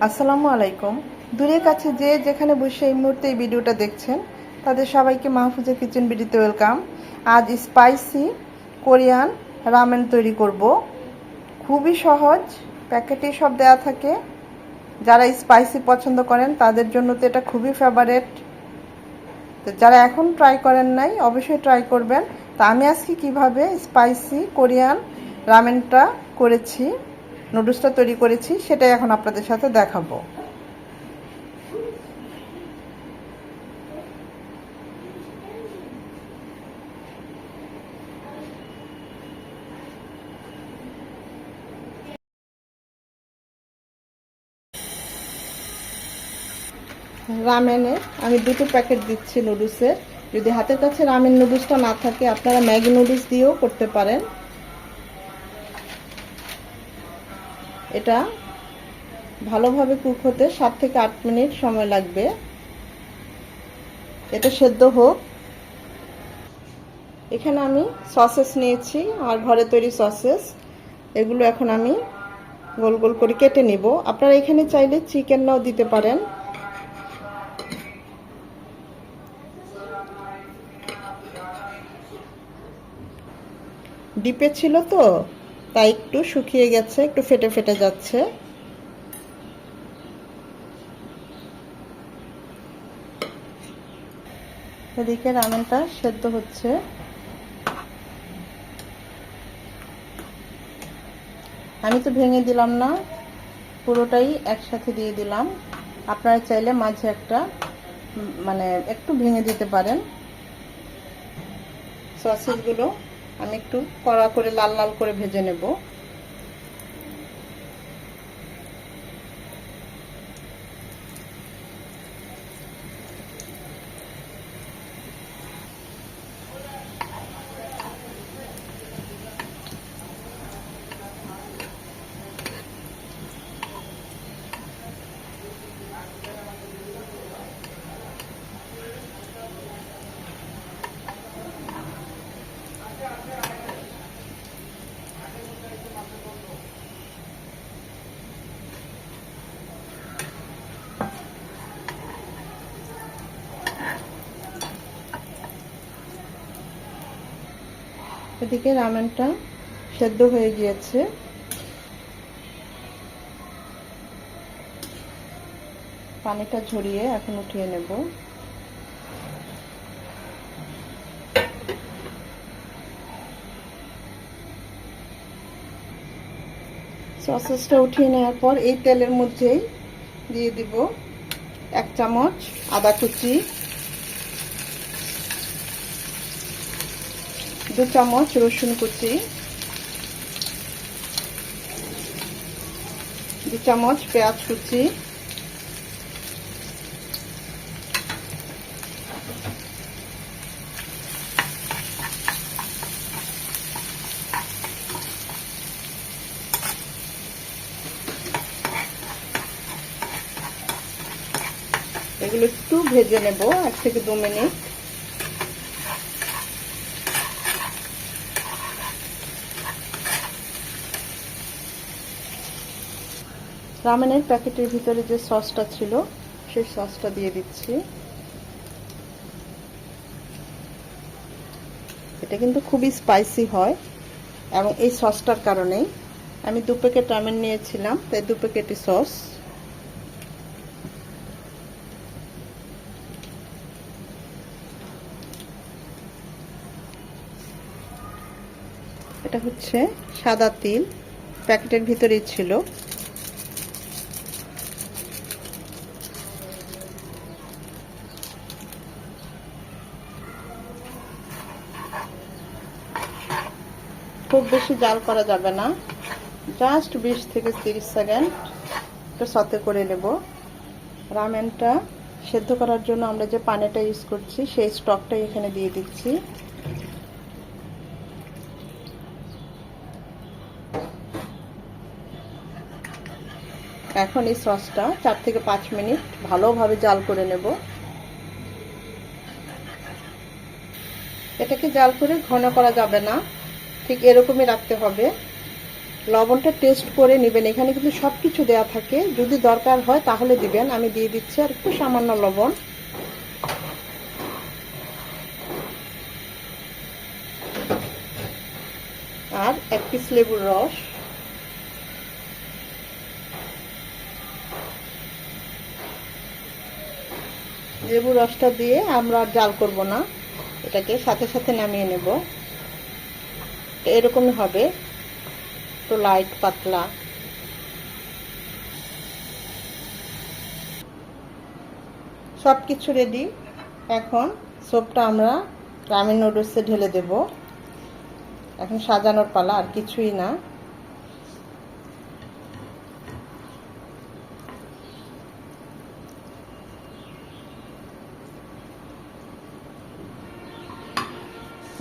আসসালামু আলাইকুম। দূরের কাছে যে যেখানে বসে এই মুহূর্তে এই ভিডিওটা দেখছেন তাদের সবাইকে মাহফুজা কিচেন ভিডিওতে ওয়েলকাম। আজ স্পাইসি কোরিয়ান রামেন তৈরি করব। খুবই সহজ, প্যাকেটে সব দেওয়া থাকে। যারা স্পাইসি পছন্দ করেন তাদের জন্য তো এটা খুবই ফেভারিট। তো যারা এখন ট্রাই করেন নাই অবশ্যই ট্রাই করবেন। তো আমি আজকে কিভাবে স্পাইসি কোরিয়ান রামেনটা করেছি, নুডলসটা তৈরি করেছি, সেটাই এখন আপনাদের সাথে দেখাবো। রামেনের আমি দুটো প্যাকেট দিচ্ছি নুডলসের। যদি হাতের কাছে রামেন নুডলসটা না থাকে আপনারা ম্যাগি নুডলস দিয়েও করতে পারেন। এটা ভালোভাবে কুক হতে 7 থেকে 8 মিনিট সময় লাগবে। এটা সেদ্ধ হোক। এখানে আমি সসেস নিয়েছি, আর ঘরে তৈরি সসেস। এগুলো এখন আমি গোল গোল করে কেটে নিব। আপনারা এখানে চাইলে চিকেন নাও দিতে পারেন। ডিপে ছিল তো তাই একটু শুকিয়ে গেছে, একটু ফেটে ফেটে যাচ্ছে। এদিকে রামেনটা সেদ্ধ হচ্ছে। আমি তো ভেঙে দিলাম না, পুরোটাই একসাথে দিয়ে দিলাম। আপনারা চাইলে মাঝে একটা একটু ভেঙে দিতে পারেন। সসেসগুলো আমি একটু কড়া করে লাল লাল করে ভেজে নেব। এদিকে রামেনটা সেদ্ধ হয়ে গিয়েছে। পানিটা ঝরিয়ে এখন উঠিয়ে নেব। সসেসটা উঠিয়ে নেওয়ার পর এই তেলের মধ্যেই দিয়ে দিব 1 চামচ আদা কুচি, 2 চামচ রসুন কুচি, 2 চামচ পেঁয়াজ কুচি, এগুলো একটু ভেজে নেব 1 থেকে 2 মিনিট। রামেনের প্যাকেটের ভিতরে যে সসটা ছিল সেই সসটা দিয়ে দিচ্ছি। এটা কিন্তু খুবই স্পাইসি হয় এবং এই সসটার কারণেই। আমি 2 প্যাকেট রামেন নিয়েছিলাম, তাই 2 প্যাকেটই সস। এটা হচ্ছে সাদা তিল, প্যাকেটের ভিতরেই ছিল। খুব বেশি জাল করা যাবে না, জাস্ট 20 থেকে 30 সেকেন্ড একটু সতে করে নেব। রামেনটা সেদ্ধ করার জন্য আমরা যে পানিটা ইউজ করছি সেই স্টকটাই এখানে দিয়ে দিচ্ছি। এখন এই সসটা 4 থেকে 5 মিনিট ভালোভাবে জাল করে নেব। এটাকে জাল করে ঘন করা যাবে না, ঠিক এরকমই রাখতে হবে। লবণটা টেস্ট করে নেবেন। এখানে কিন্তু সব কিছু দেওয়া থাকে, যদি দরকার হয় তাহলে দিবেন। আমি দিয়ে দিচ্ছি আর একটু সামান্য লবণ। আর 1 পিস লেবুর রস। লেবুর রসটা দিয়ে আমরা আর জাল করব না, এটাকে সাথে সাথে নামিয়ে নেব। এরকমই হবে, তো লাইট পাতলা। সব কিছু রেডি। এখন স্যুপটা আমরা রামেন নুডলসে ঢেলে দেব। এখন সাজানোর পালা, আর কিছুই না।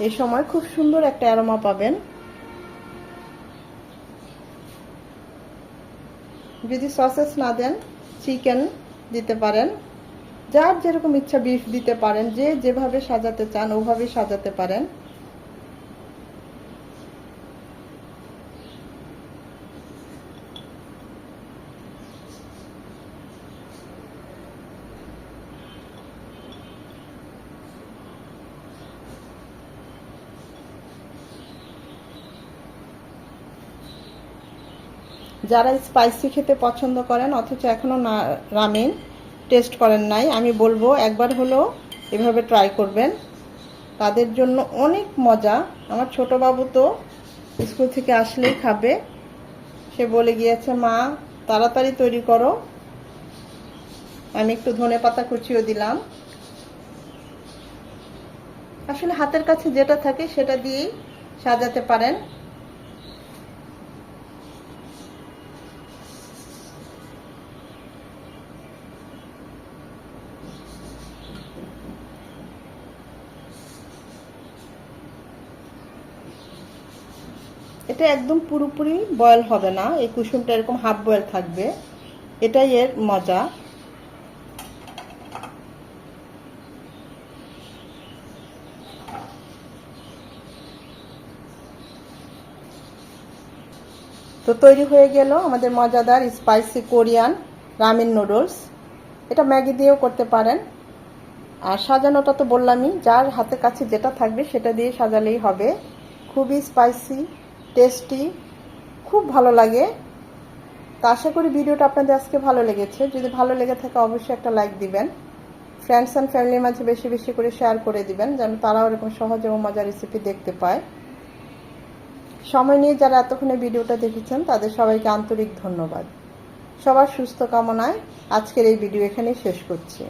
এই সময় খুব সুন্দর একটা অ্যারোমা পাবেন। যদি সসেস না দেন, চিকেন দিতে পারেন, যার যেরকম ইচ্ছা বিফ দিতে পারেন, যে যেভাবে সাজাতে চান ওভাবেই সাজাতে পারেন। যারা স্পাইসি খেতে পছন্দ করেন অথচ এখনো না রামেন টেস্ট করেন নাই, আমি বলবো একবার হলেও এভাবে ট্রাই করবেন, তাদের জন্য অনেক মজা। আমার ছোট বাবু তো স্কুল থেকে আসলেই খাবে, সে বলে গিয়েছে মা তাড়াতাড়ি তৈরি করো। আমি একটু ধনেপাতা কুচিও দিলাম। আসলে হাতের কাছে যেটা থাকে সেটা দিয়েই সাজাতে পারেন। এটা একদম পুরোপুরি বয়েল হবে না, এই কুসুমটা এরকম হাফ বয়েল থাকবে, এটাই এর মজা। তো তৈরি হয়ে গেল আমাদের মজাদার স্পাইসি কোরিয়ান রামেন নুডলস। এটা ম্যাগি দিয়েও করতে পারেন। আর সাজানোটা তো বললামই, যার হাতের কাছে যেটা থাকবে সেটা দিয়ে সাজালেই হবে। খুবই স্পাইসি, টেস্টি, খুব ভালো লাগে। তো আশা করি ভিডিওটা আপনাদের আজকে ভালো লেগেছে। যদি ভালো লেগে থাকে অবশ্যই একটা লাইক দিবেন, ফ্রেন্ডস অ্যান্ড ফ্যামিলির মাঝে বেশি বেশি করে শেয়ার করে দিবেন, যেন তারাও এরকম সহজ এবং মজার রেসিপি দেখতে পায়। সময় নিয়ে যারা এতক্ষণে ভিডিওটা দেখেছেন তাদের সবাইকে আন্তরিক ধন্যবাদ। সবার সুস্থ কামনায় আজকের এই ভিডিও এখানেই শেষ করছি।